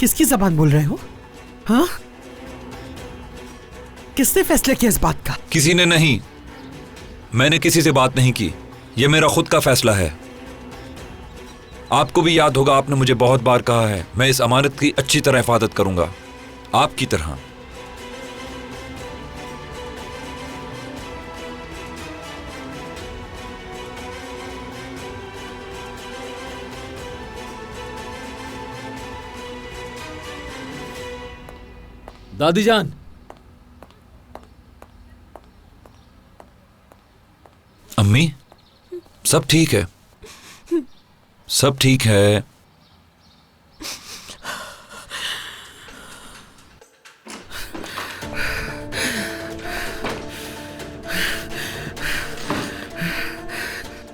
किसकी जबान बोल रहे हो? हाँ, किसने फैसला किया इस बात का? किसी ने नहीं, मैंने किसी से बात नहीं की। यह मेरा खुद का फैसला है। आपको भी याद होगा, आपने मुझे बहुत बार कहा है मैं इस अमानत की अच्छी तरह हिफाजत करूंगा, आपकी तरह। दादी जान, अम्मी, सब ठीक है, सब ठीक है।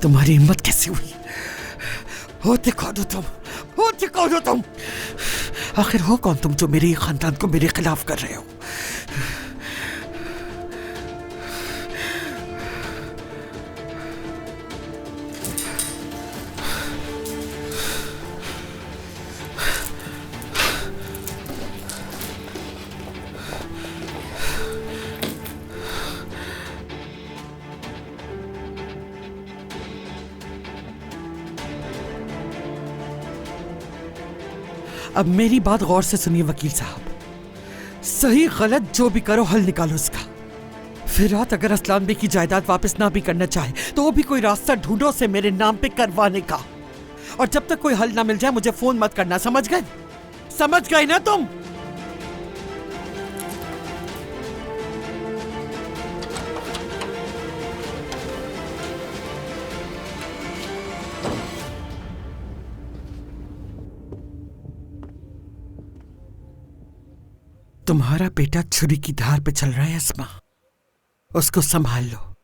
तुम्हारी हिम्मत कैसे हुई? होते कौन हो तुम? होते कौन हो तुम? आखिर हो कौन तुम जो मेरे खानदान को मेरे खिलाफ कर रहे हो? अब मेरी बात गौर से सुनिए वकील साहब, सही गलत जो भी करो हल निकालो इसका। फिरात अगर असलान बे की जायदाद वापस ना भी करना चाहे तो वो भी कोई रास्ता ढूंढो से मेरे नाम पे करवाने का। और जब तक कोई हल ना मिल जाए मुझे फोन मत करना, समझ गए? समझ गए ना तुम? तुम्हारा बेटा छुरी की धार पे चल रहा है अस्मा, उसको संभाल लो।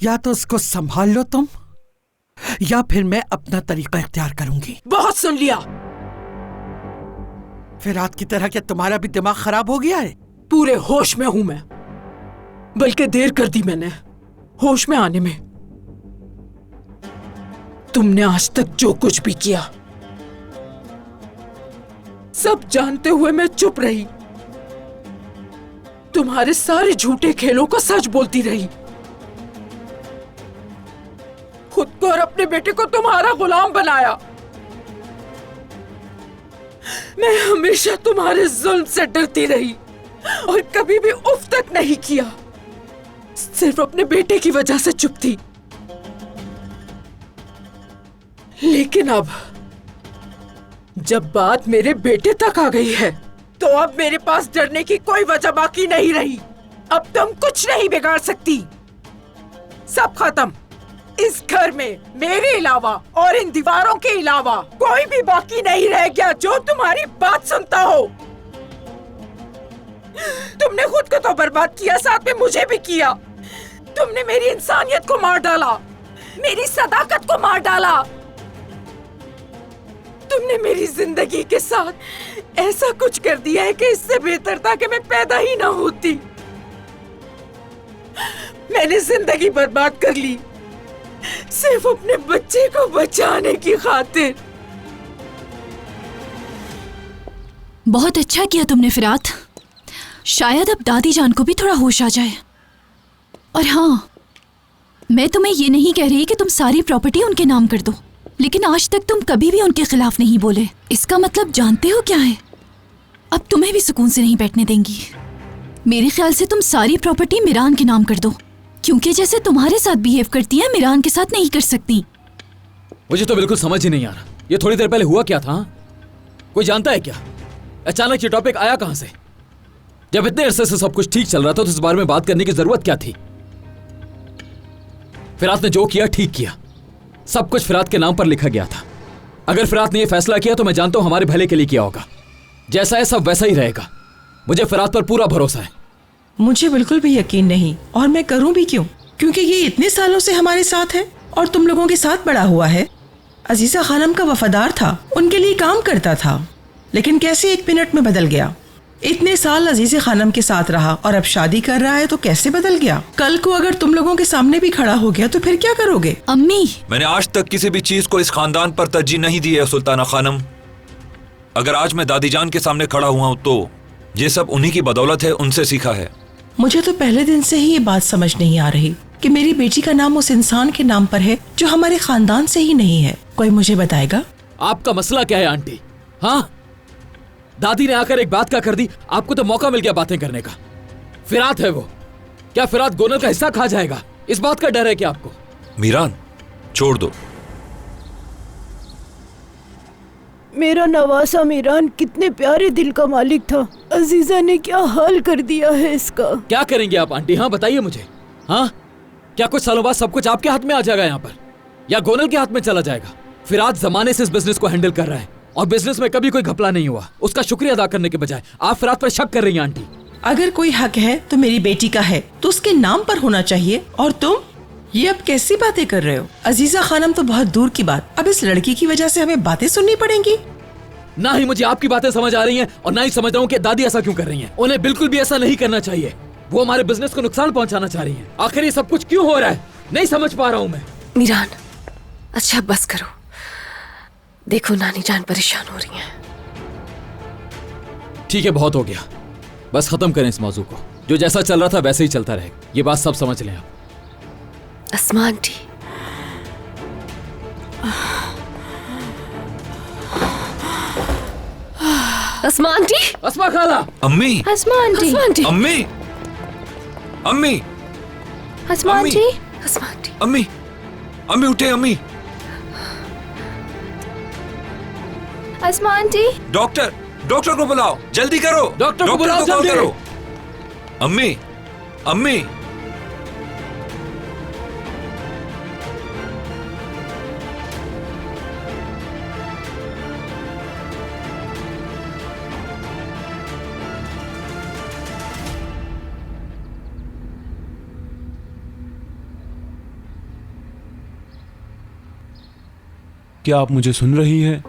या तो उसको संभाल लो तुम, या फिर मैं अपना तरीका इख्तियार करूंगी। बहुत सुन लिया। फिरात की तरह क्या तुम्हारा भी दिमाग खराब हो गया है? पूरे होश में हूं मैं, बल्कि देर कर दी मैंने होश में आने में। तुमने आज तक जो कुछ भी किया सब जानते हुए मैं चुप रही, तुम्हारे सारे झूठे खेलों को सच बोलती रही, खुद को और अपने बेटे को तुम्हारा गुलाम बनाया। मैं हमेशा तुम्हारे जुल्म से डरती रही और कभी भी उफ तक नहीं किया, सिर्फ अपने बेटे की वजह से चुप थी। लेकिन अब जब बात मेरे बेटे तक आ गई है तो अब मेरे पास डरने की कोई वजह बाकी नहीं रही। अब तुम कुछ नहीं बिगाड़ सकती, सब खत्म। इस घर में मेरे अलावा और इन दीवारों के अलावा कोई भी बाकी नहीं रह गया जो तुम्हारी बात सुनता हो। तुमने खुद को तो बर्बाद किया, साथ में मुझे भी किया। तुमने मेरी इंसानियत को मार डाला, मेरी सदाकत को मार डाला। तुमने मेरी जिंदगी के साथ ऐसा कुछ कर दिया है कि इससे बेहतर था कि मैं पैदा ही ना होती। मैंने जिंदगी बर्बाद कर ली सिर्फ अपने बच्चे को बचाने की खातिर। बहुत अच्छा किया तुमने फिरात, शायद अब दादी जान को भी थोड़ा होश आ जाए। और हाँ, मैं तुम्हें ये नहीं कह रही कि तुम सारी प्रॉपर्टी उनके नाम कर दो, लेकिन आज तक तुम कभी भी उनके खिलाफ नहीं बोले। इसका मतलब जानते हो क्या है? अब तुम्हें भी सुकून से नहीं बैठने देंगी। मेरे ख्याल से तुम सारी प्रॉपर्टी मिरान के नाम कर दो, क्योंकि जैसे तुम्हारे साथ बिहेव करती है मिरान के साथ नहीं कर सकती। मुझे तो बिल्कुल समझ ही नहीं आ रहा, ये थोड़ी देर पहले हुआ क्या था? कोई जानता है क्या? अचानक ये टॉपिक आया कहां से? जब इतने अरसे से सब कुछ ठीक चल रहा था तो इस बारे में बात करने की जरूरत क्या थी? फिरात ने जो किया ठीक किया, सब कुछ फिरात के नाम पर लिखा गया था। अगर फिरात ने यह फैसला किया तो मैं जानता हूं हमारे भले के लिए किया होगा। जैसा है सब वैसा ही रहेगा, मुझे फिरात पर पूरा भरोसा है। मुझे बिल्कुल भी यकीन नहीं, और मैं करूं भी क्यों, क्योंकि ये इतने सालों से हमारे साथ है और तुम लोगों के साथ बड़ा हुआ है। अजीजा खानम का वफादार था, उनके लिए काम करता था, लेकिन कैसे एक मिनट में बदल गया। इतने साल अजीज़े खानम के साथ रहा और अब शादी कर रहा है तो कैसे बदल गया? कल को अगर तुम लोगों के सामने भी खड़ा हो गया तो फिर क्या करोगे? अम्मी, मैंने आज तक किसी भी चीज को इस खानदान पर तरजीह नहीं दी है सुल्ताना खानम। अगर आज मैं दादी जान के सामने खड़ा हुआ हूं तो ये सब उन्हीं की बदौलत है, उनसे सीखा है। मुझे तो पहले दिन से ही ये बात समझ नहीं आ रही कि मेरी बेटी का नाम उस इंसान के नाम पर है जो हमारे खानदान से ही नहीं है। कोई मुझे बताएगा? आपका मसला क्या है आंटी? हाँ, दादी ने आकर एक बात क्या कर दी, आपको तो मौका मिल गया बातें करने का। फिरात है वो, क्या फिरात गोनल का हिस्सा खा जाएगा? इस बात का डर है क्या आपको? मीरान, छोड़ दो। मेरा नवासा मीरान कितने प्यारे दिल का मालिक था। अजीजा ने क्या हाल कर दिया है इसका। क्या करेंगे आप आंटी? हाँ बताइए मुझे। हाँ, क्या कुछ सालों बाद सब कुछ आपके हाथ में आ जाएगा यहाँ पर, या गोनल के हाथ में चला जाएगा? फिरात जमाने से इस बिजनेस को हैंडल कर रहा है और बिजनेस में कभी कोई घपला नहीं हुआ। उसका शुक्रिया अदा करने के बजाय आप फिरात पर शक कर रही हैं आंटी। अगर कोई हक है तो मेरी बेटी का है, तो उसके नाम पर होना चाहिए। और तुम ये अब कैसी बातें कर रहे हो? अजीजा खानम तो बहुत दूर की बात, अब इस लड़की की वजह से हमें बातें सुननी पड़ेंगी। ना ही मुझे आपकी बातें समझ आ रही हैं और ना ही समझ रहा हूँ कि दादी ऐसा क्यों कर रही हैं। उन्हें बिल्कुल भी ऐसा नहीं करना चाहिए। वो हमारे बिजनेस को नुकसान पहुंचाना चाह रही हैं। आखिर ये सब कुछ क्यों हो रहा है, नहीं समझ पा रहा हूँ मैं। मीरान, अच्छा बस करो, देखो नानी जान परेशान हो रही हैं। ठीक है, बहुत हो गया, बस खत्म करें इस मौजू को। जो जैसा चल रहा था वैसे ही चलता रहेगा, ये बात सब समझ लें आप। अस्मा आंटी, अस्मा आंटी, अस्मा खाला। अम्मी, अस्मा आंटी, अम्मी, अम्मी, अस्मा अम्मी। आंटी, अस्मा आंटी, अम्मी, अम्मी उठे। अम्मी, अस्मा आंटी, डॉक्टर, डॉक्टर को बुलाओ, जल्दी करो। डॉक्टर को बुलाओ, कॉल जल्दी करो। अम्मी, अम्मी, क्या आप मुझे सुन रही हैं?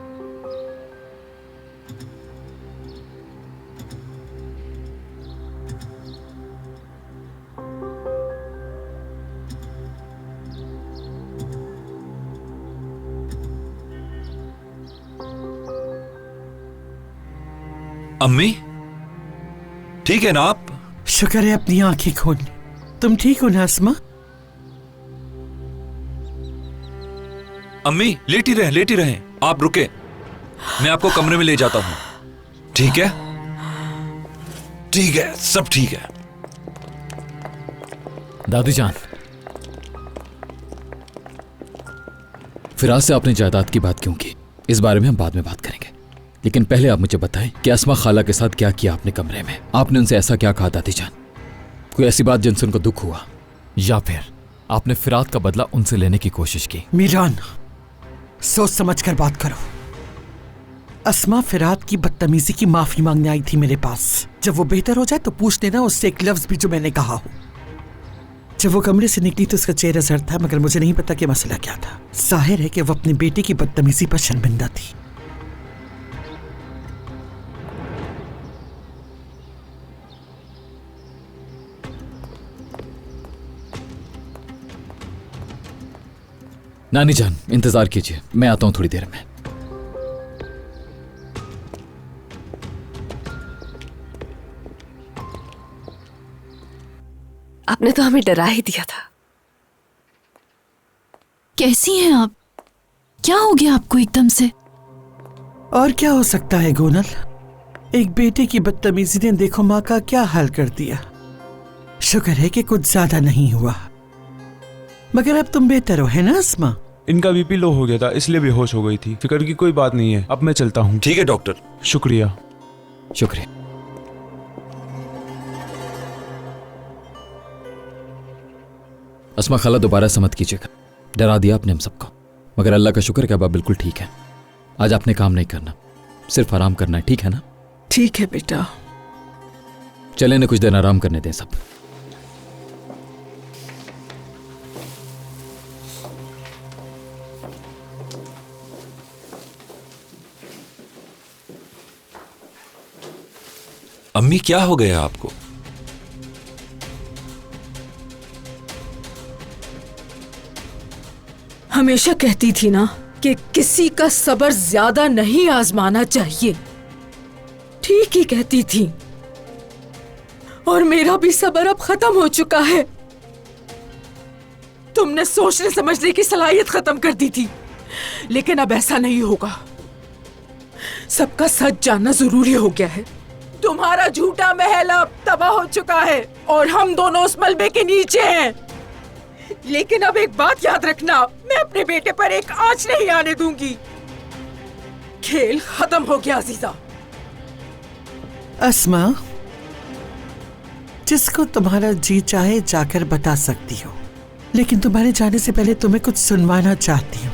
अम्मी, ठीक है ना आप? शुक्र है अपनी आंखें खोलने। तुम ठीक हो ना अस्मा? अम्मी लेटी रहे, लेटी रहे। आप रुके, मैं आपको कमरे में ले जाता हूं। ठीक है, ठीक है, सब ठीक है। दादी जान, फिराज से आपने जायदाद की बात क्यों की, इस बारे में हम बाद में बात करेंगे। लेकिन पहले आप मुझे बताएं कि अस्मा खाला के साथ क्या किया आपने कमरे में? आपने उनसे ऐसा क्या कहा दादी जान? कोई ऐसी बात जिनसे उनको दुख हुआ, या फिर आपने फिरात का बदला उनसे लेने की कोशिश की? मीरान, सोच समझ कर बात करो। अस्मा फिरात की बदतमीजी की माफी मांगने आई थी मेरे पास। जब वो बेहतर हो जाए तो पूछ लेना उससे एक लफ्ज भी जो मैंने कहा हो। जब वो कमरे से निकली तो उसका चेहरा जर्द था, मगर मुझे नहीं पता कि मसला क्या था। जाहिर है कि वो अपने बेटे की बदतमीजी पर शर्मिंदा थी। नानी जान, इंतजार कीजिए, मैं आता हूं थोड़ी देर में। आपने तो हमें डरा ही दिया था। कैसी हैं आप? क्या हो गया आपको एकदम से? और क्या हो सकता है गोनल, एक बेटे की बदतमीजी ने देखो माँ का क्या हाल कर दिया। शुक्र है कि कुछ ज्यादा नहीं हुआ, मगर अब तुम बेहतर हो, है ना अस्मा? इनका बीपी लो हो गया था, इसलिए बेहोश हो गई थी। फिक्र की कोई बात नहीं है, अब मैं चलता हूँ। ठीक है डॉक्टर। शुक्रिया। शुक्रिया। अस्मा खाला, दोबारा से मत कीजिएगा, डरा दिया आपने हम सबको। मगर अल्लाह का शुक्र कि अब आप बिल्कुल ठीक है। आज आपने काम नहीं करना, सिर्फ आराम करना है, ठीक है ना? ठीक है बेटा। चले ना, कुछ देर आराम करने दें सब। अम्मी, क्या हो गया आपको? हमेशा कहती थी ना कि किसी का सब्र ज्यादा नहीं आजमाना चाहिए, ठीक ही कहती थी और मेरा भी सब्र अब खत्म हो चुका है। तुमने सोचने समझने की सलाहियत खत्म कर दी थी, लेकिन अब ऐसा नहीं होगा। सबका सच जानना जरूरी हो गया है। तुम्हारा झूठा महल अब तबाह हो चुका है और हम दोनों उस मलबे के नीचे हैं। लेकिन अब एक बात याद रखना, मैं अपने बेटे पर एक आंच नहीं आने दूंगी। खेल खत्म हो गया अजीजा। अस्मा, जिसको तुम्हारा जी चाहे जाकर बता सकती हो, लेकिन तुम्हारे जाने से पहले तुम्हें कुछ सुनवाना चाहती हूँ।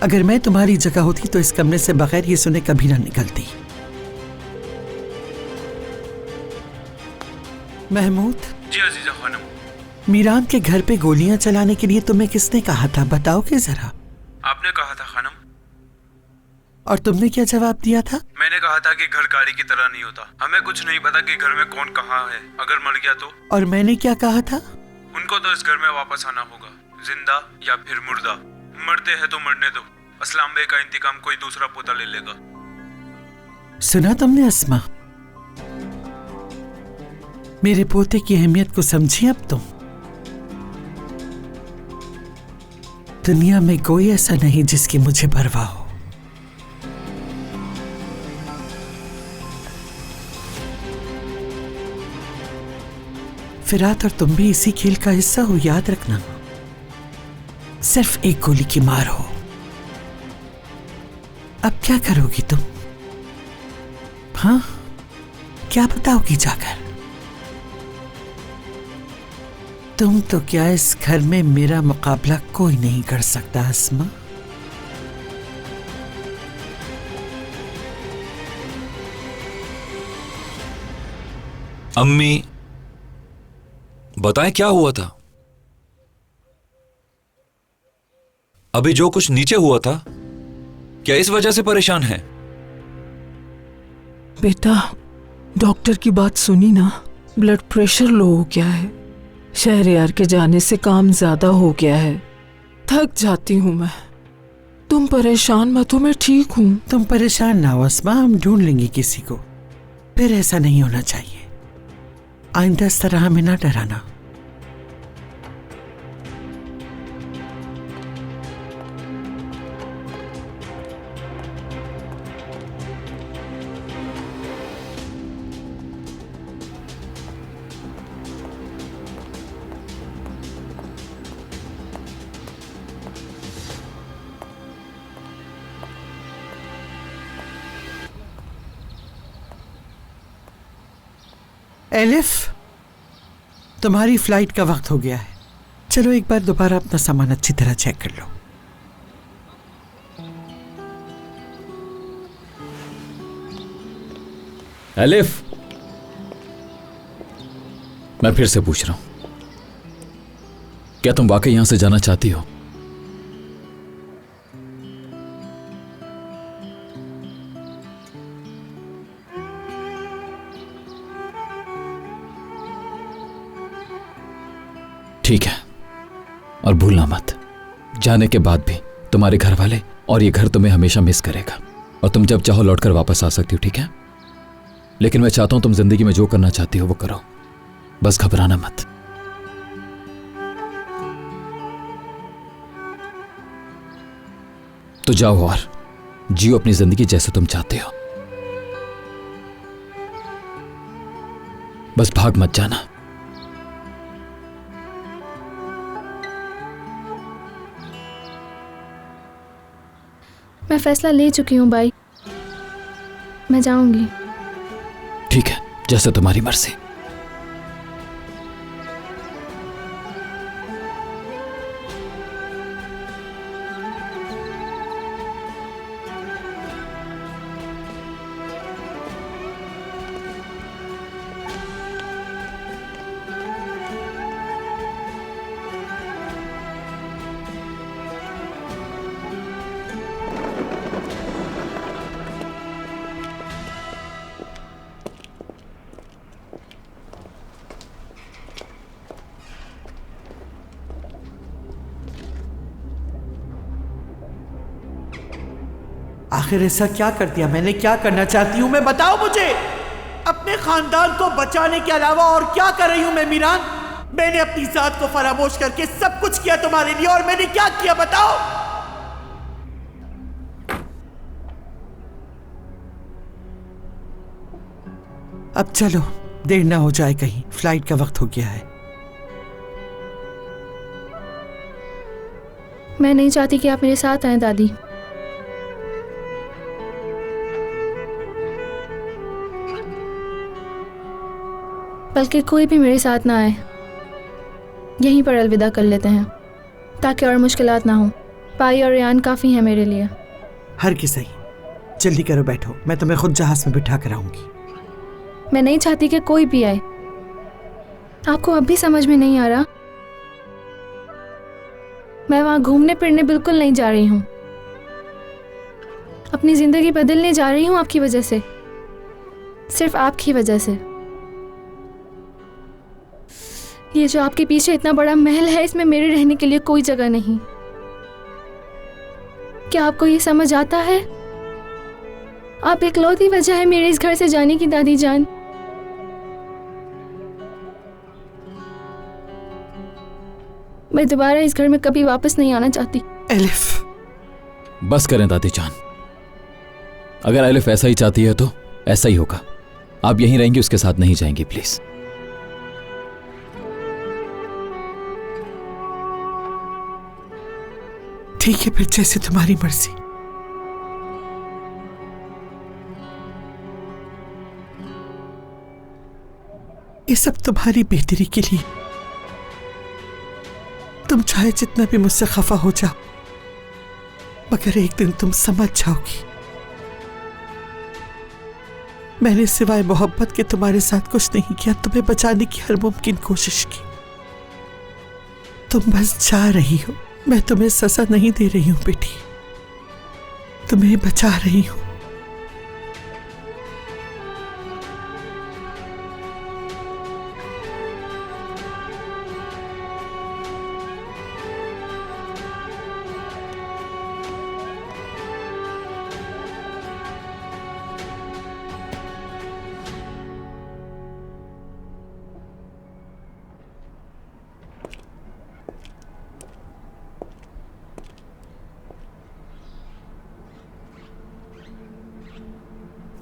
अगर मैं तुम्हारी जगह होती तो इस कमरे से बगैर ये सुने कभी ना निकलती। महमूद। जी अजीजा खानम। मीरान के घर पे गोलियां चलाने के लिए तुम्हें किसने कहा था, बताओगे जरा? आपने कहा था खानम। और तुमने क्या जवाब दिया था? मैंने कहा था कि घर गाड़ी की तरह नहीं होता। हमें कुछ नहीं पता कि घर में कौन कहाँ है, अगर मर गया तो। और मैंने क्या कहा था? उनको तो इस घर में वापस आना होगा, जिंदा या फिर मुर्दा। मरते हैं तो मरने दो, असलाम बे का इंतकाम कोई दूसरा पोता ले लेगा। सुना तुमने अस्मा? मेरे पोते की अहमियत को समझी अब तुम? दुनिया में कोई ऐसा नहीं जिसकी मुझे परवाह हो। फिरात और तुम भी इसी खेल का हिस्सा हो, याद रखना। सिर्फ एक गोली की मार हो। अब क्या करोगी तुम? हाँ, क्या बताओगी जाकर? तुम तो क्या, इस घर में मेरा मुकाबला कोई नहीं कर सकता अस्मा। अम्मी, बताएं क्या हुआ था? अभी जो कुछ नीचे हुआ था, क्या इस वजह से परेशान है? बेटा, डॉक्टर की बात सुनी ना? ब्लड प्रेशर लो हो गया है। शहरयार के जाने से काम ज्यादा हो गया है। थक जाती हूँ मैं। तुम परेशान मत हो, मैं ठीक हूँ। तुम परेशान ना हो अस्मा, हम ढूंढ लेंगे किसी को। फिर ऐसा नहीं होना चाहिए। आइंदा इस तरह हमें ना डराना। एलिफ, तुम्हारी फ्लाइट का वक्त हो गया है। चलो एक बार दोबारा अपना सामान अच्छी तरह चेक कर लो। एलिफ, मैं फिर से पूछ रहा हूं, क्या तुम वाकई यहां से जाना चाहती हो? ठीक है, और भूलना मत, जाने के बाद भी तुम्हारे घर वाले और ये घर तुम्हें हमेशा मिस करेगा, और तुम जब चाहो लौटकर वापस आ सकती हो, ठीक है? लेकिन मैं चाहता हूं तुम जिंदगी में जो करना चाहती हो वो करो, बस घबराना मत। तो जाओ और जियो अपनी जिंदगी जैसे तुम चाहते हो, बस भाग मत जाना। मैं फैसला ले चुकी हूँ भाई, मैं जाऊंगी। ठीक है, जैसे तुम्हारी मर्जी। आखिर ऐसा क्या कर दिया मैंने? क्या करना चाहती हूँ मैं, बताओ मुझे। अपने खानदान को बचाने के अलावा और क्या कर रही हूँ मैं मीरान? मैंने अपनी जात को फरामोश करके सब कुछ किया तुम्हारे लिए, और मैंने क्या किया बताओ? अब चलो, देर ना हो जाए कहीं, फ्लाइट का वक्त हो गया है। मैं नहीं चाहती कि आप मेरे साथ आएं दादी। बल्कि कोई भी मेरे साथ ना आए, यहीं पर अलविदा कर लेते हैं ताकि और मुश्किलात ना हो। पाई और रेयान काफ़ी है मेरे लिए। हर की सही, जल्दी करो, बैठो, मैं तुम्हें खुद जहाज में बिठा कर आऊंगी। मैं नहीं चाहती कि कोई भी आए। आपको अब भी समझ में नहीं आ रहा? मैं वहां घूमने फिरने बिल्कुल नहीं जा रही हूँ। अपनी जिंदगी बदलने जा रही हूँ आपकी वजह से, सिर्फ आपकी वजह से। ये जो आपके पीछे इतना बड़ा महल है, इसमें मेरे रहने के लिए कोई जगह नहीं। क्या आपको ये समझ आता है? आप इकलौती वजह है मेरे इस घर से जाने की दादी जान। मैं दोबारा इस घर में कभी वापस नहीं आना चाहती। एलिफ, बस करें दादी जान। अगर एलिफ ऐसा ही चाहती है तो ऐसा ही होगा। आप यहीं रहेंगी, उसके साथ नहीं जाएंगी प्लीज। ठीक है फिर, जैसे तुम्हारी मर्जी। ये सब तुम्हारी बेहतरी के लिए। तुम चाहे जितना भी मुझसे खफा हो जाओ, मगर एक दिन तुम समझ जाओगी मैंने सिवाय मोहब्बत के तुम्हारे साथ कुछ नहीं किया। तुम्हें बचाने की हर मुमकिन कोशिश की। तुम बस जा रही हो। मैं तुम्हें सजा नहीं दे रही हूं बेटी, तुम्हें बचा रही हूं।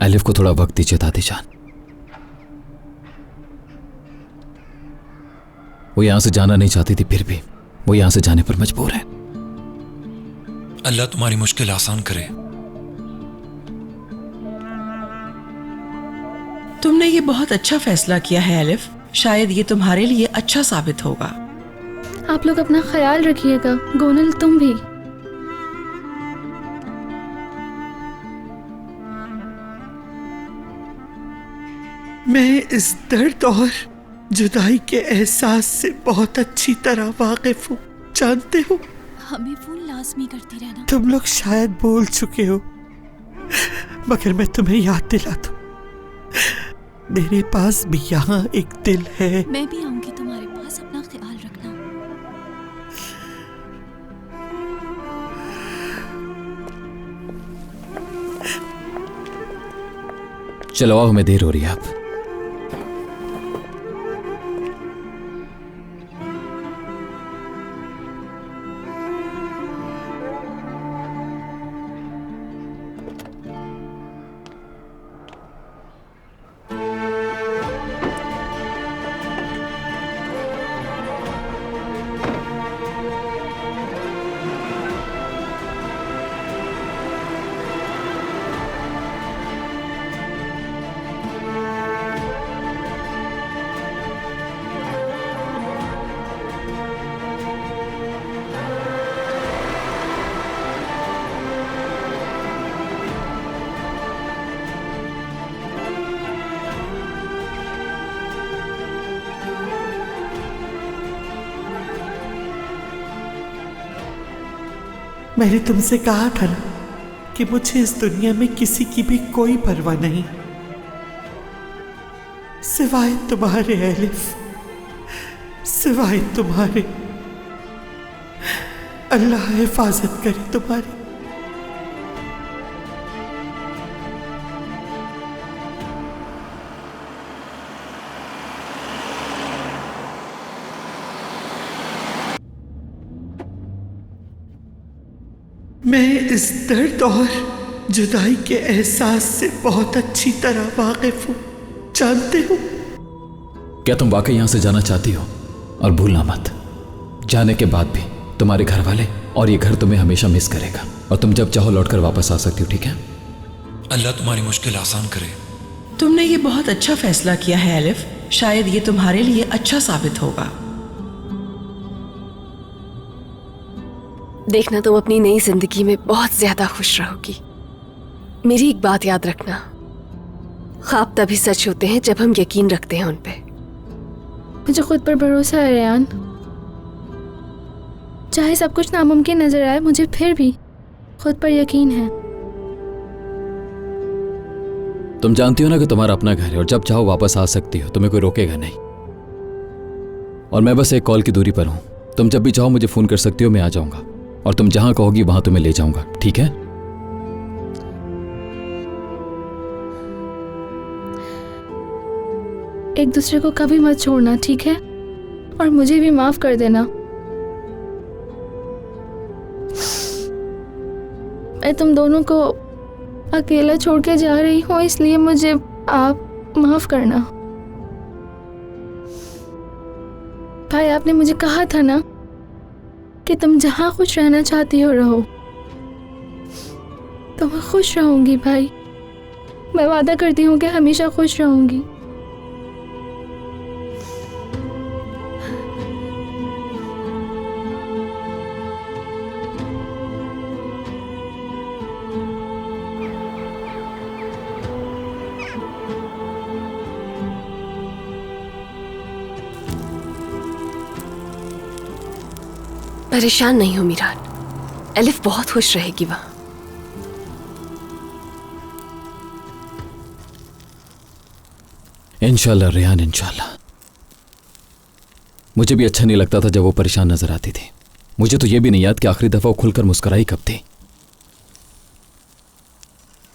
एलिफ को थोड़ा वक्त दीजिए दादी जान। वो यहां से जाना नहीं चाहती थी, फिर भी वो यहां से जाने पर मजबूर है। अल्लाह तुम्हारी मुश्किल आसान करे। तुमने ये बहुत अच्छा फैसला किया है एलिफ। शायद ये तुम्हारे लिए अच्छा साबित होगा। आप लोग अपना ख्याल रखिएगा। गोनल, तुम भी। मैं इस दर्द और जुदाई के एहसास से बहुत अच्छी तरह वाकिफ हूँ। जानते हो, हमें फोन लाजमी करती रहना। तुम लोग शायद बोल चुके हो, मगर मैं तुम्हें याद दिला दूं, मेरे पास भी यहाँ एक दिल है। मैं भी आऊंगी तुम्हारे पास, अपना ख्याल रखना। चलो आओ, हमें देर हो रही है। आप मैंने तुमसे कहा था ना कि मुझे इस दुनिया में किसी की भी कोई परवाह नहीं सिवाय तुम्हारे एलिफ, सिवाय तुम्हारे। अल्लाह हिफाजत करे तुम्हारी। मैं इस दर्द और जुदाई के एहसास से बहुत अच्छी तरह वाकिफ हूँ, जानते हो। क्या तुम वाकई यहां से जाना चाहती हो? और भूलना मत, जाने के बाद भी तुम्हारे घर वाले और ये घर तुम्हें हमेशा मिस करेगा, और तुम जब चाहो लौटकर वापस आ सकती हो, ठीक है? अल्लाह तुम्हारी मुश्किल आसान करे। तुमने ये बहुत अच्छा फैसला किया है एलिफ, शायद ये तुम्हारे लिए अच्छा साबित होगा। देखना, तुम अपनी नई जिंदगी में बहुत ज्यादा खुश रहोगी। मेरी एक बात याद रखना, ख्वाब तभी सच होते हैं जब हम यकीन रखते हैं उन पे। मुझे खुद पर भरोसा है रेयान। चाहे सब कुछ नामुमकिन नजर आए, मुझे फिर भी खुद पर यकीन है। तुम जानती हो ना कि तुम्हारा अपना घर है और जब चाहो वापस आ सकती हो, तुम्हें कोई रोकेगा नहीं। और मैं बस एक कॉल की दूरी पर हूं। तुम जब भी चाहो मुझे फोन कर सकती हो, मैं आ जाऊंगा और तुम जहां कहोगी वहां तुम्हें ले जाऊंगा, ठीक है? एक दूसरे को कभी मत छोड़ना, ठीक है? और मुझे भी माफ कर देना। मैं तुम दोनों को अकेला छोड़ के जा रही हूँ, इसलिए मुझे आप माफ करना। भाई, आपने मुझे कहा था ना कि तुम जहां खुश रहना चाहती हो रहो, तो मैं खुश रहूंगी भाई। मैं वादा करती हूँ कि हमेशा खुश रहूंगी। परेशान नहीं हो मीरान, एलिफ बहुत खुश रहेगी वहां। इंशाल्लाह रेहान, इंशाल्लाह। मुझे भी अच्छा नहीं लगता था जब वो परेशान नजर आती थी। मुझे तो ये भी नहीं याद कि आखिरी दफा वो खुलकर मुस्कुराई कब थी।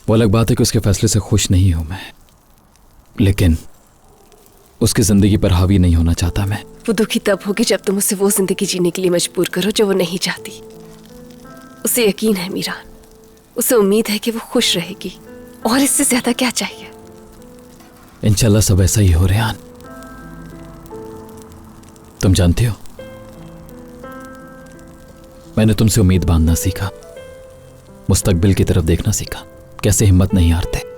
वो अलग बात है कि उसके फैसले से खुश नहीं हूं मैं, लेकिन उसकी जिंदगी पर हावी नहीं होना चाहता मैं। वो दुखी तब होगी जब तुम उसे वो जिंदगी जीने के लिए मजबूर करो जो वो नहीं चाहती। उसे यकीन है मीरान, उसे उम्मीद है कि वो खुश रहेगी, और इससे ज्यादा क्या चाहिए। इंशाल्लाह सब ऐसा ही हो रेहान। तुम जानते हो, मैंने तुमसे उम्मीद बांधना सीखा, मुस्तकबिल की तरफ देखना सीखा, कैसे हिम्मत नहीं हारते।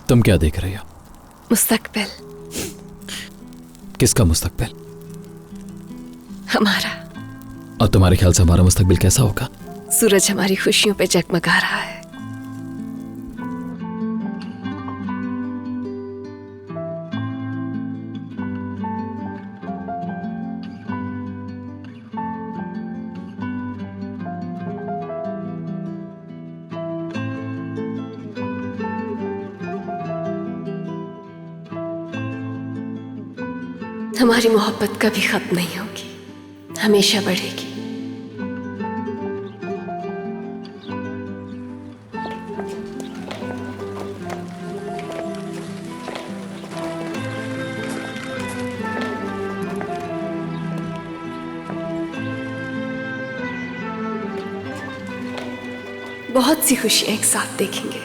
तुम क्या देख रहे हो? मुस्तकबिल। किसका मुस्तकबिल? हमारा। और तुम्हारे ख्याल से हमारा मुस्तकबिल कैसा होगा? सूरज हमारी खुशियों पे जगमगा रहा है। हमारी मोहब्बत कभी खत्म नहीं होगी, हमेशा बढ़ेगी। बहुत सी खुशियां एक साथ देखेंगे।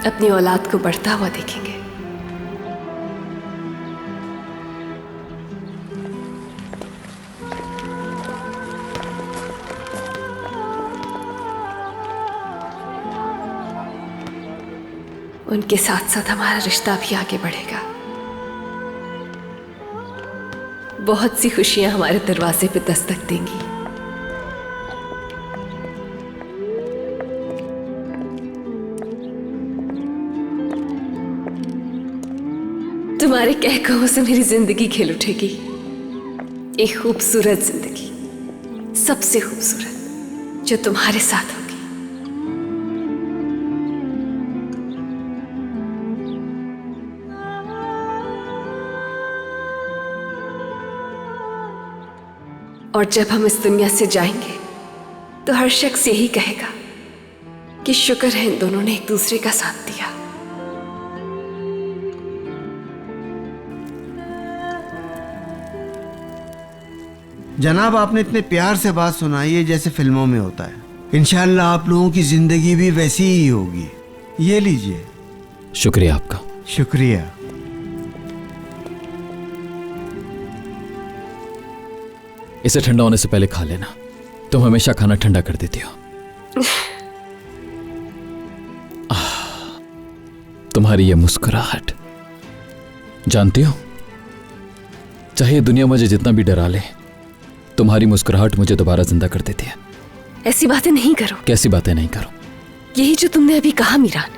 अपनी औलाद को बढ़ता हुआ देखेंगे। उनके साथ साथ हमारा रिश्ता भी आगे बढ़ेगा। बहुत सी खुशियां हमारे दरवाजे पे दस्तक देंगी। तुम तुम्हारे कह कहो से मेरी जिंदगी खेल उठेगी। एक खूबसूरत जिंदगी, सबसे खूबसूरत, जो तुम्हारे साथ होगी। और जब हम इस दुनिया से जाएंगे तो हर शख्स यही कहेगा कि शुक्र है इन दोनों ने एक दूसरे का साथ दिया। जनाब, आपने इतने प्यार से बात सुनाई है जैसे फिल्मों में होता है। इंशाअल्लाह आप लोगों की जिंदगी भी वैसी ही होगी। ये लीजिए। शुक्रिया आपका। शुक्रिया। इसे ठंडा होने से पहले खा लेना। तुम हमेशा खाना ठंडा कर देती हो। तुम्हारी ये मुस्कुराहट, जानती हो, चाहे दुनिया मुझे जितना भी डरा ले, तुम्हारी मुस्कुराहट मुझे दोबारा जिंदा कर देती है। ऐसी बातें नहीं करो। कैसी बातें नहीं करो? यही जो तुमने अभी कहा मीरान,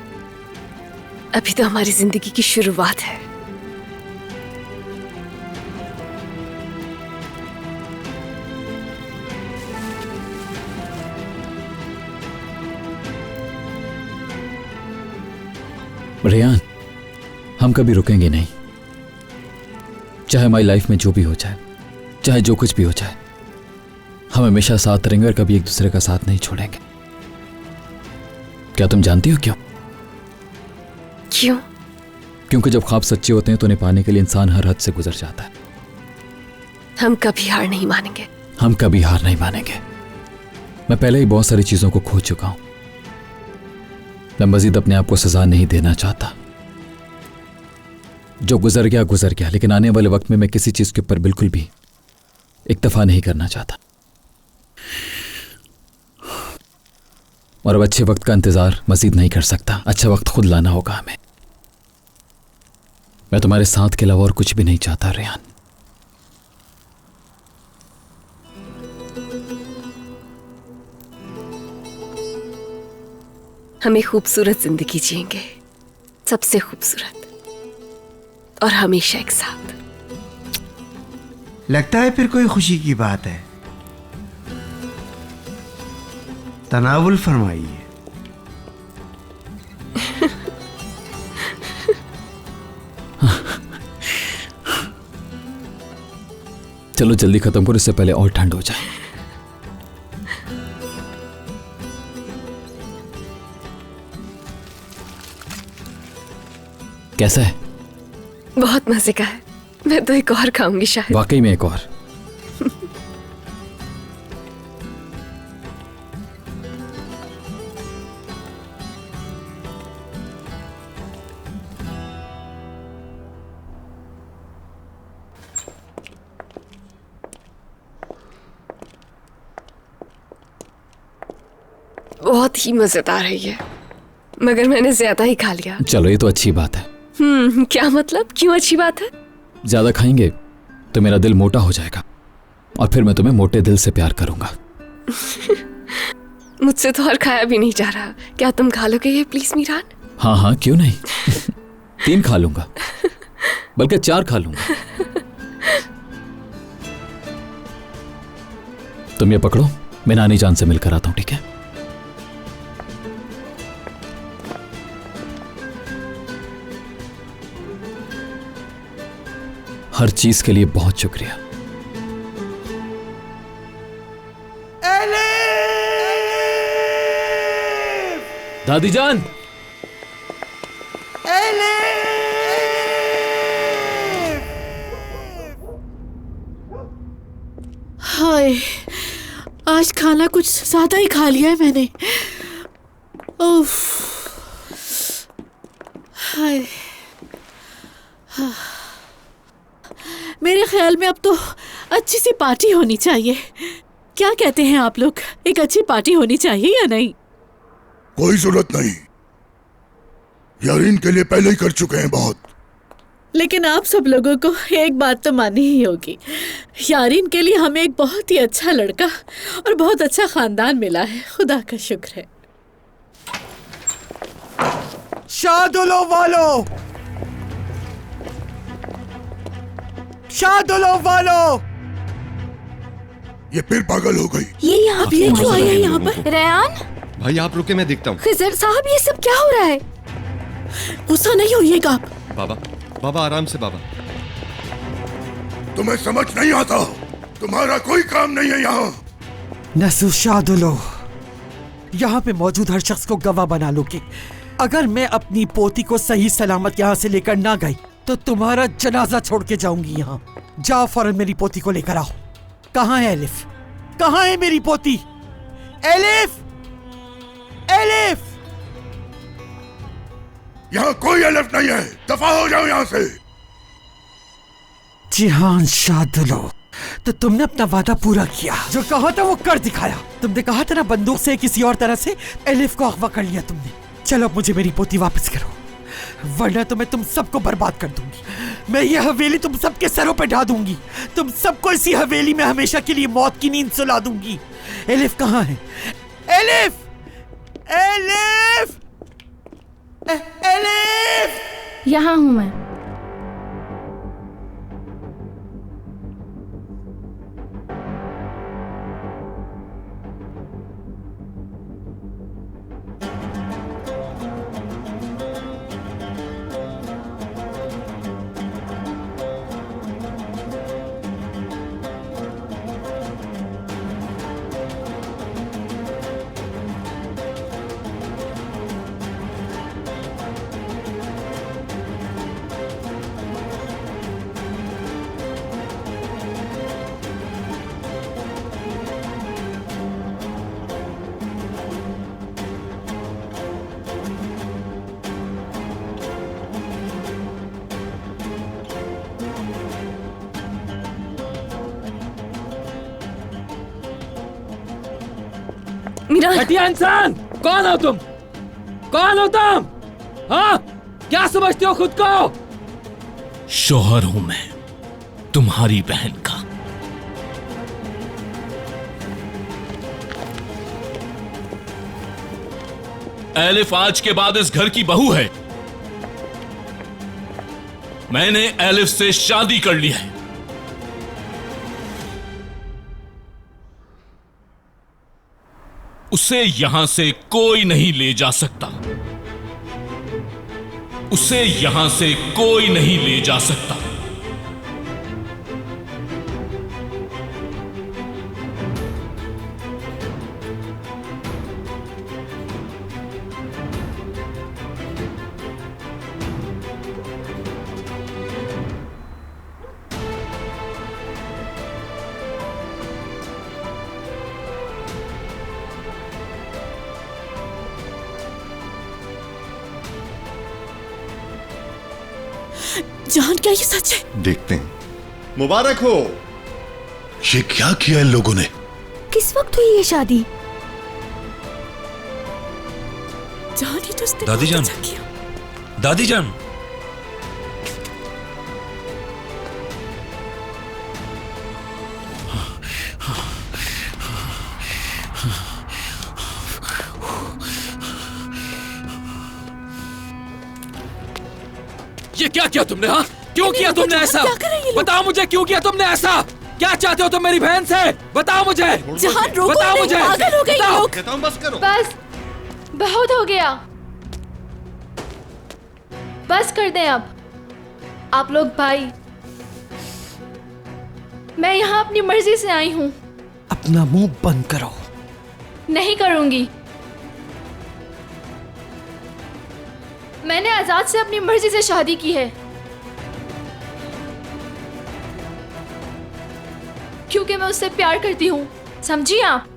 अभी तो हमारी जिंदगी की शुरुआत है। रेयान, हम कभी रुकेंगे नहीं। चाहे हमारी लाइफ में जो भी हो जाए, चाहे जो कुछ भी हो जाए, हम हमेशा साथ रहेंगे और कभी एक दूसरे का साथ नहीं छोड़ेंगे। क्या तुम जानती हो क्यों? क्यों? क्योंकि जब ख्वाब सच्चे होते हैं तो उन्हें पाने के लिए इंसान हर हद से गुजर जाता है। हम कभी हार नहीं मानेंगे। हम कभी हार नहीं मानेंगे। मैं पहले ही बहुत सारी चीजों को खो चुका हूं। मैं मजीद अपने आप को सजा नहीं देना चाहता। जो गुजर गया, लेकिन आने वाले वक्त में मैं किसी चीज के ऊपर बिल्कुल भी इक्तफा नहीं करना चाहता। और अब अच्छे वक्त का इंतजार मजीद नहीं कर सकता। अच्छा वक्त खुद लाना होगा हमें। मैं तुम्हारे साथ के अलावा और कुछ भी नहीं चाहता रेयान। हम एक खूबसूरत जिंदगी जिएंगे, सबसे खूबसूरत, और हमेशा एक साथ। लगता है फिर कोई खुशी की बात है। तनावुल फरमाइए। चलो जल्दी खत्म करो, इससे पहले और ठंड हो जाए। कैसा है? बहुत मजे का है। मैं तो एक और खाऊंगी शायद। वाकई में एक और। बहुत ही मजेदार है ये, मगर मैंने ज्यादा ही खा लिया। चलो ये तो अच्छी बात है। क्या मतलब? क्यों अच्छी बात है? ज्यादा खाएंगे तो मेरा दिल मोटा हो जाएगा और फिर मैं तुम्हें मोटे दिल से प्यार करूंगा। मुझसे तो और खाया भी नहीं जा रहा। क्या तुम खा लोगे ये प्लीज मीरान? हाँ हाँ, क्यों नहीं। 3 खा लूंगा, बल्कि 4 खा लूंगा। तुम ये पकड़ो, मैं नानी जान से मिलकर आता हूं, ठीक है? हर चीज के लिए बहुत शुक्रिया। दादी जान। हाय, आज खाना कुछ ज्यादा ही खा लिया है मैंने। उफ, हाय। मेरे ख्याल में अब तो अच्छी सी पार्टी होनी चाहिए। क्या कहते हैं आप लोग? एक अच्छी पार्टी होनी चाहिए या नहीं? कोई जरूरत नहीं, यारीन के लिए पहले ही कर चुके हैं बहुत। लेकिन आप सब लोगों को एक बात तो माननी ही होगी, यारीन के लिए हमें एक बहुत ही अच्छा लड़का और बहुत अच्छा खानदान मिला है। खुदा का शुक्र है। शादुलो वालो, शादुलो वालों, ये फिर पागल हो गई। ये यहाँ पे क्यों आया है यहाँ पर? रेयान भाई आप रुके, मैं देखता हूँ। खिजर साहब, ये सब क्या हो रहा है? गुस्सा नहीं होइएगा आप। बाबा बाबा आराम से बाबा। तुम्हें समझ नहीं आता, तुम्हारा कोई काम नहीं है यहाँ। नसु शादुलो, यहाँ पे मौजूद हर शख्स को गवाह बना लो कि अगर मैं अपनी पोती को सही सलामत यहाँ से लेकर ना गई तो तुम्हारा जनाजा छोड़ के जाऊंगी यहाँ। जाओ फौरन मेरी पोती को लेकर आओ। कहाँ है एलिफ? कहाँ है मेरी पोती? एलिफ! एलिफ! यहाँ कोई एलिफ नहीं है, दफा हो जाओ यहाँ से। जिहान शादुलो, तो तुमने अपना वादा पूरा किया, जो कहा था वो कर दिखाया। तुमने कहा था ना बंदूक से किसी और तरह से एलिफ को अगवा कर लिया तुमने। चलो अब मुझे मेरी पोती वापस करो, वरना तो मैं तुम सबको बर्बाद कर दूंगी। मैं ये हवेली तुम सबके सरों पे ढा दूंगी। तुम सबको इसी हवेली में हमेशा के लिए मौत की नींद सुला दूंगी। एलिफ कहाँ है? एलिफ! एलिफ! एलिफ! यहाँ हूँ मैं। घटिया इंसान, कौन हो तुम? कौन हो तुम? हाँ, क्या समझते हो खुद को? शौहर हूं मैं तुम्हारी बहन का। एलिफ आज के बाद इस घर की बहू है। मैंने एलिफ से शादी कर ली है। उसे यहां से कोई नहीं ले जा सकता। उसे यहां से कोई नहीं ले जा सकता। जान, क्या ये सच है? देखते हैं। मुबारक हो। ये क्या किया इन लोगों ने? किस वक्त हुई ये शादी? जान, ये तो उसने दादी जान, बहुत अच्छा किया। दादी जान, ये क्या किया तुमने? हाँ, क्यों किया तुमने ऐसा? बताओ मुझे, क्यों किया तुमने ऐसा? क्या चाहते हो तुम मेरी बहन से? बताओ मुझे। जहान रोको, बताओ मुझे। पागल हो गए ये लोग। कहता हूं बस करो। बस, बहुत हो गया। बस कर दें अब। आप लोग भाई, मैं यहाँ अपनी मर्जी से आई हूँ। अपना मुंह बंद करो। नहीं करूंगी। मैंने आजाद से अपनी मर्जी से शादी की है, क्योंकि मैं उससे प्यार करती हूँ। समझिए आप,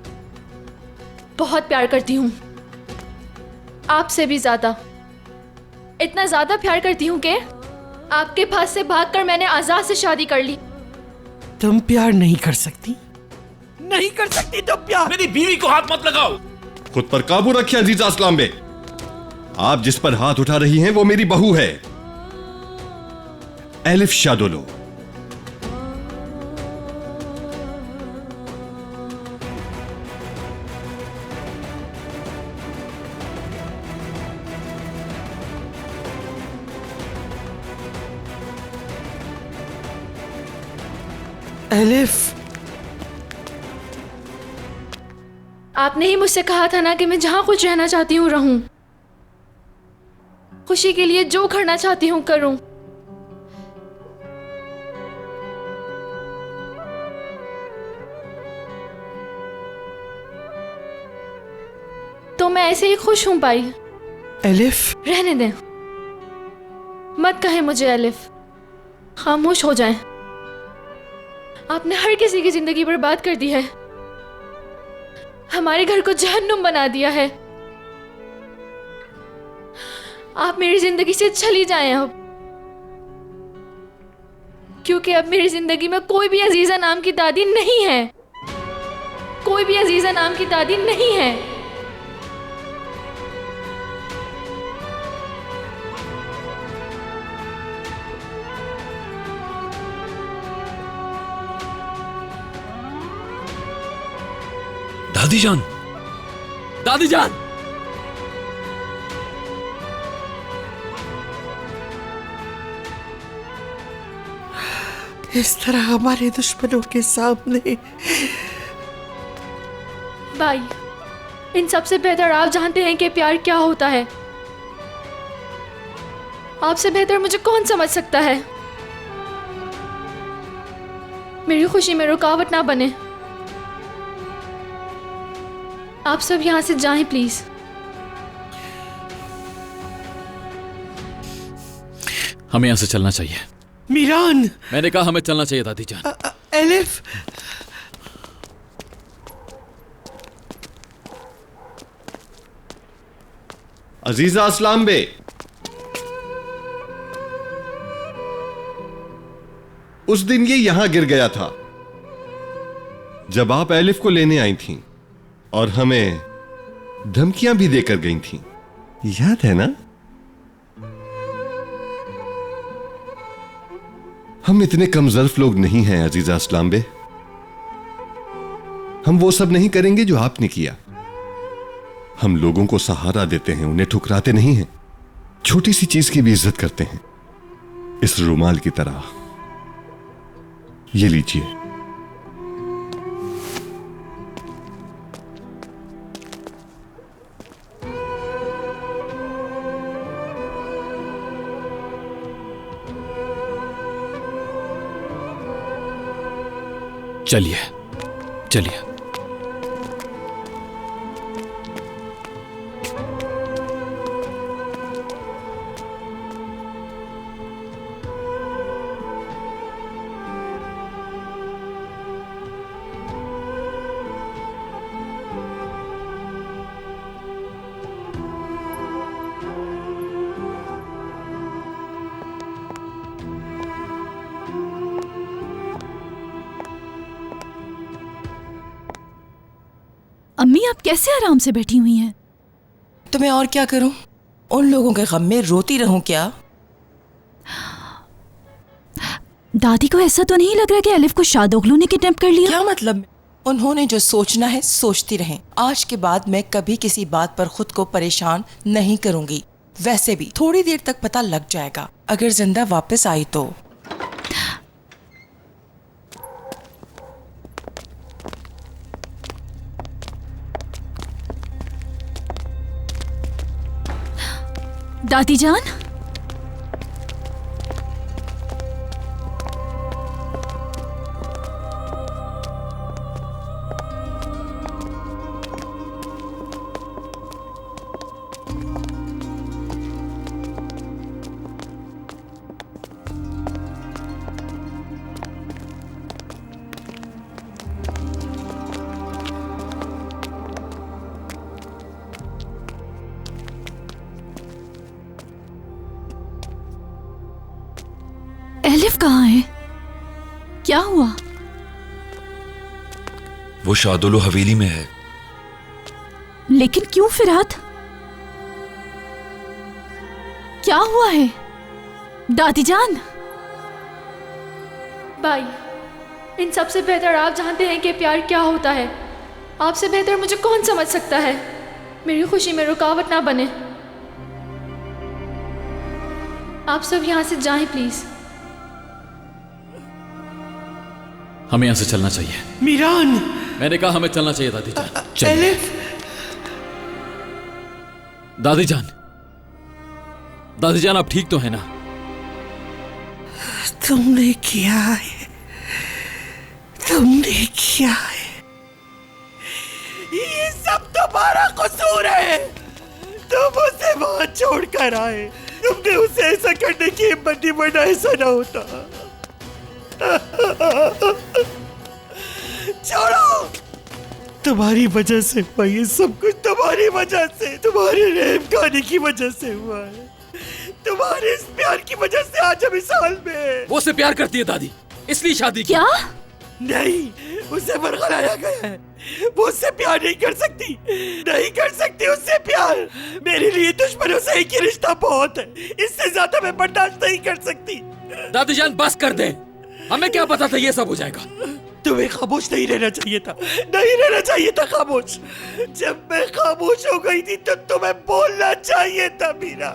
बहुत प्यार करती हूँ, आपसे भी ज्यादा। इतना ज्यादा प्यार करती हूँ कि आपके पास से भागकर मैंने आजाद से शादी कर ली। तुम प्यार नहीं कर सकती? नहीं कर सकती तुम प्यार? मेरी बीवी को हाथ मत लगाओ। खुद पर काबू रखिए अजीजा अस्लाम बे। आप जिस पर हाथ उठा रही हैं वो मेरी बहू है, एलिफ शादुलो। एलिफ, आपने ही मुझसे कहा था ना कि मैं जहां कुछ रहना चाहती हूँ रहूं, खुशी के लिए जो करना चाहती हूँ करूं। तो मैं ऐसे ही खुश हूं पाई। एलिफ, रहने दें, मत कहें मुझे एलिफ, खामोश हो जाएं। आपने हर किसी की जिंदगी बर्बाद कर दी है, हमारे घर को जहन्नुम बना दिया है। आप मेरी जिंदगी से चली जाएं अब, क्योंकि अब मेरी जिंदगी में कोई भी अजीजा नाम की दादी नहीं है, कोई भी अजीजा नाम की दादी नहीं है। दादी जान, दादी जान, इस तरह हमारे दुश्मनों के सामने। भाई, इन सबसे बेहतर आप जानते हैं कि प्यार क्या होता है। आपसे बेहतर मुझे कौन समझ सकता है। मेरी खुशी में रुकावट ना बने। आप सब यहां से जाएं प्लीज। हमें यहां से चलना चाहिए। मीरान, मैंने कहा हमें चलना चाहिए दादी जान। एलिफ, अजीजा अस्लाम बे, उस दिन ये यहां गिर गया था जब आप एलिफ को लेने आई थीं और हमें धमकियां भी देकर गई थीं, याद है ना? हम इतने कमजोर लोग नहीं हैं अजीजा अस्लाम बे। हम वो सब नहीं करेंगे जो आपने किया। हम लोगों को सहारा देते हैं, उन्हें ठुकराते नहीं हैं। छोटी सी चीज की भी इज्जत करते हैं, इस रुमाल की तरह। ये लीजिए। चलिए चलिए। अम्मी, आप कैसे आराम से बैठी हुई हैं? तो मैं और क्या करूं? उन लोगों के गम में रोती रहूं क्या? दादी को ऐसा तो नहीं लग रहा कि एलिफ को शादोगलू ने किडनैप कर लिया? क्या मतलब? उन्होंने जो सोचना है सोचती रहें। आज के बाद मैं कभी किसी बात पर खुद को परेशान नहीं करूंगी। वैसे भी थोड़ी देर तक पता लग जाएगा, अगर जिंदा वापस आई तो। दादी जान, एलिफ कहाँ है? क्या हुआ? वो शादुलो हवेली में है। लेकिन क्यों फिरात? क्या हुआ है? दादी जान। भाई, इन सबसे बेहतर आप जानते हैं कि प्यार क्या होता है। आपसे बेहतर मुझे कौन समझ सकता है। मेरी खुशी में रुकावट ना बने। आप सब यहां से जाएं प्लीज। हमें यहाँ से चलना चाहिए। मीरान, मैंने कहा हमें चलना चाहिए दादी जान। चलिए। एलिफ, दादी जान आप ठीक तो है ना? तुमने किया है, तुमने किया है, ये सब तुम्हारा कसूर है। तुम उसे वहां छोड़कर आए, तुमने उसे ऐसा करने की हिम्मत नहीं, वरना ऐसा ना होता। छोड़ो, तुम्हारी वजह से हुआ ये सब कुछ, तुम्हारी वजह से, तुम्हारे रहम खाने की वजह से हुआ है, तुम्हारे इस प्यार की वजह से आज हम इस हाल में हैं। वो उससे प्यार करती है दादी, इसलिए शादी की। क्या? नहीं, उसे बरगलाया गया है, वो उससे प्यार नहीं कर सकती, नहीं कर सकती उससे प्यार। मेरे लिए दुश्मनों से एक ही रिश्ता बहुत है, इससे ज्यादा मैं बर्दाश्त नहीं कर सकती। दादी जान बस कर दे, हमें क्या पता था ये सब हो जाएगा। तुम्हें खामोश नहीं रहना चाहिए था, नहीं रहना चाहिए था खामोश। जब मैं खामोश हो गई थी तो तुम्हें बोलना चाहिए था मीरा,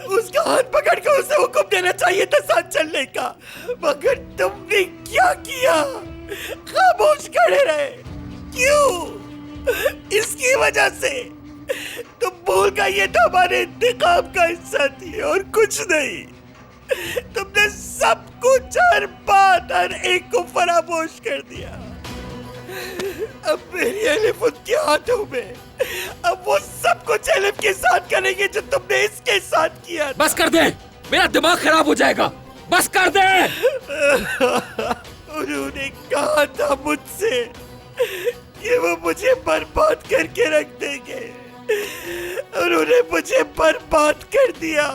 उसका हाथ पकड़ कर उसे हुक्म देना चाहिए था साथ चलने का, मगर तुमने क्या किया? खामोश खड़े रहे। क्यों? इसकी वजह से तुम भूल गई ये तो हमारे इंतकाम का हिस्सा थी और कुछ नहीं। तुमने सब कुछ, हर बात, हर एक को फरामोश कर दिया। अब मेरी एलिफ उनके हाथों में, अब वो सब कुछ एलिफ के साथ करेंगे जो तुमने इसके साथ किया। बस कर दे, मेरा दिमाग खराब हो जाएगा, बस कर दे। उन्होंने कहा था मुझसे कि वो मुझे बर्बाद करके रख देंगे, उन्होंने मुझे बर्बाद कर दिया,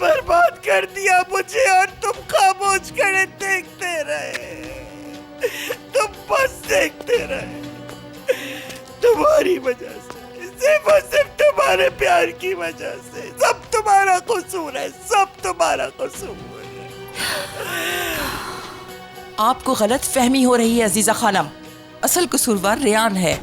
बर्बाद कर दिया मुझे, और तुम खामोश खड़े देखते रहे, तुम बस देखते रहे। तुम्हारी वजह से, सिर्फ और सिर्फ तुम्हारे प्यार की वजह से, सब तुम्हारा कसूर है, सब तुम्हारा कसूर है। आपको गलत फहमी हो रही है अजीजा खानम, असल कसूरवार रेयान है।